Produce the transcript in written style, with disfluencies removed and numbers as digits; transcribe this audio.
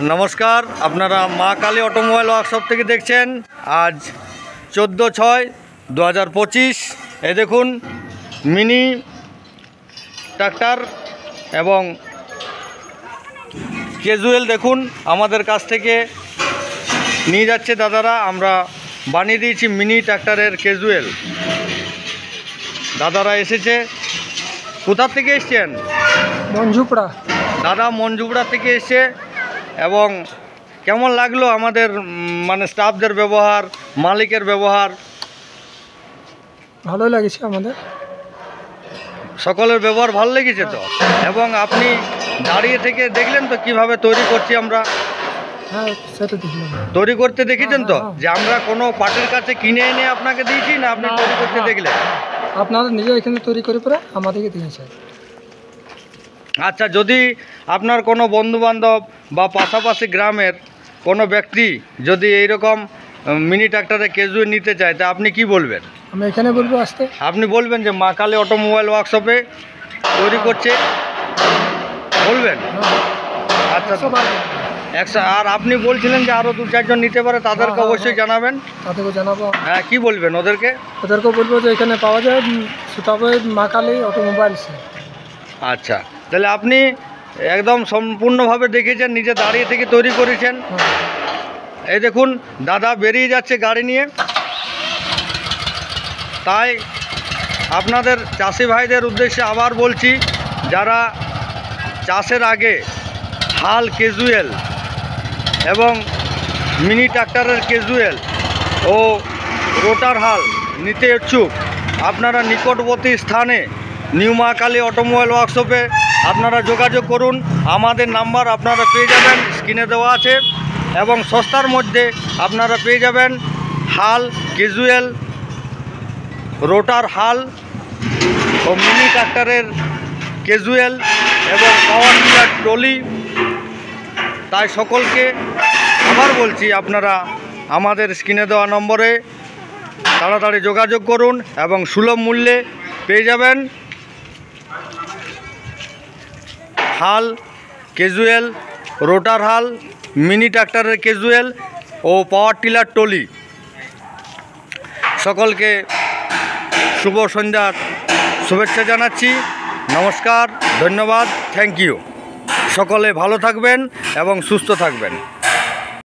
नमस्कार আপনারা মা কালী অটোমোবাইল ওয়ার্কশপ থেকে দেখছেন। आज 14/6/2025 এই দেখুন মিনি ট্রাক্টর এবং ক্যাজুয়াল দেখুন আমাদের কাছ থেকে নিয়ে যাচ্ছে দাদারা। আমরা বানিয়ে দিয়েছি মিনি ট্রাক্টরের ক্যাজুয়াল। দাদারা এসেছে। কোথা থেকে এসেছেন? মঞ্জুপড়া। দাদা মঞ্জুপড়া থেকে এসে এবং কেমন লাগলো আমাদের মানে স্টাফদের ব্যবহার, মালিকের ব্যবহার? ভালোই লাগেছে, আমাদের সকলের ব্যবহার ভালো লেগেছে তো? এবং আপনি দাঁড়িয়ে থেকে দেখলেন তো কিভাবে তৈরি করছি আমরা? হ্যাঁ, সেটা দেখলাম। তৈরি করতে দেখেছেন তো হ্যাঁ। যে আমরা কোনো পার্টির কাছে কিনে এনে আপনাকে দিয়েছি না, আপনি তৈরি করতে দেখলেন? আপনারা নিজে এখানে তৈরি করে পরে আমাদেরকে দিয়েছে। আচ্ছা, যদি আপনার কোনো বন্ধুবান্ধব বা পাশাপাশি গ্রামের কোনো ব্যক্তি যদি এইরকম মিনি ট্রাক্টরে ক্যাজুয়াল নিতে চায় তা আপনি কি বলবেন? আমি এখানে বলবো আসতে। আপনি বলবেন যে মা কালী অটোমোবাইল ওয়ার্কশপে তৈরি করছে, বলবেন? আচ্ছা, আর আপনি বলছিলেন যে আরও 2-4 জন নিতে পারে, তাদেরকে অবশ্যই জানাবেন। তাদেরকে জানাবো। হ্যাঁ, কি বলবেন ওদেরকে? ওদেরকে বলবো যে এখানে পাওয়া যায় তবে মা কালী অটোমোবাইলসে। আচ্ছা, তাহলে আপনি একদম সম্পূর্ণভাবে দেখেছেন, নিজে দাঁড়িয়ে থেকে তৈরি করেছেন। এই দেখুন দাদা বেরিয়ে যাচ্ছে গাড়ি নিয়ে। তাই আপনাদের চাষি ভাইদের উদ্দেশ্যে আবার বলছি, যারা চাষের আগে হাল ক্যাজুয়াল এবং মিনি ট্রাক্টরের ক্যাজুয়াল ও রোটার হাল নিতে ইচ্ছুক, আপনারা নিকটবর্তী স্থানে নিউ মা কালী অটোমোবাইল ওয়ার্কশপে আপনারা যোগাযোগ করুন। আমাদের নাম্বার আপনারা পেয়ে যাবেন, স্ক্রিনে দেওয়া আছে। এবং সস্তার মধ্যে আপনারা পেয়ে যাবেন হাল ক্যাজুয়াল, রোটার হাল ও মিনি ট্রাক্টরের ক্যাজুয়াল এবং পাওয়ার টিলার ট্রলি। তাই সকলকে আবার বলছি, আপনারা আমাদের স্ক্রিনে দেওয়া নম্বরে তাড়াতাড়ি যোগাযোগ করুন এবং সুলভ মূল্যে পেয়ে যাবেন হাল ক্যাজুয়াল, রোটার হাল, মিনি ট্রাক্টরের ক্যাজুয়াল ও পাওয়ার টিলার ট্রলি। সকলকে শুভ সন্ধ্যার শুভেচ্ছা জানাচ্ছি। নমস্কার, ধন্যবাদ, থ্যাংক ইউ। সকলে ভালো থাকবেন এবং সুস্থ থাকবেন।